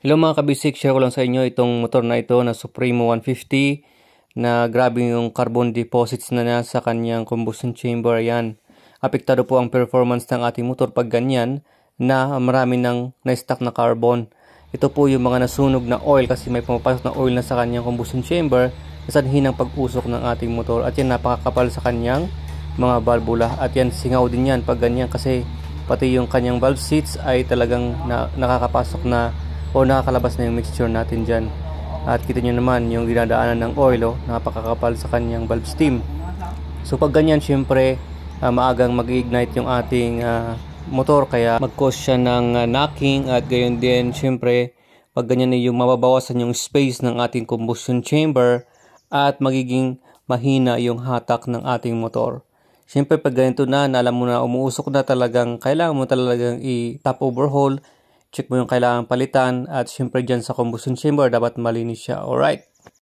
Hello mga kabisik, share ko lang sa inyo itong motor na ito na Supremo 150 na grabe yung carbon deposits na niya sa kanyang combustion chamber. Ayan, apektado po ang performance ng ating motor pag ganyan na marami ng na-stack na carbon. Ito po yung mga nasunog na oil kasi may pumapasok na oil na sa kanyang combustion chamber na sanhi ng pag-usok ng ating motor. At yan, napakakapal sa kanyang mga valvula at yan, singaw din yan pag ganyan kasi pati yung kanyang valve seats ay talagang nakakapasok na o nakakalabas na yung mixture natin dyan. At kita nyo naman yung dinadaanan ng oil, napakakapal sa kanyang valve stem. So pag ganyan, syempre maagang mag-ignite yung ating motor, kaya mag-cause siya ng knocking. At gayon din, syempre pag ganyan yung mababawasan yung space ng ating combustion chamber at magiging mahina yung hatak ng ating motor. Syempre pag ganito na alam mo na umuusok na, talagang kailangan mo talagang i-top overhaul. Check mo yung kailangan palitan at syempre dyan sa combustion chamber dapat malinis siya. Alright.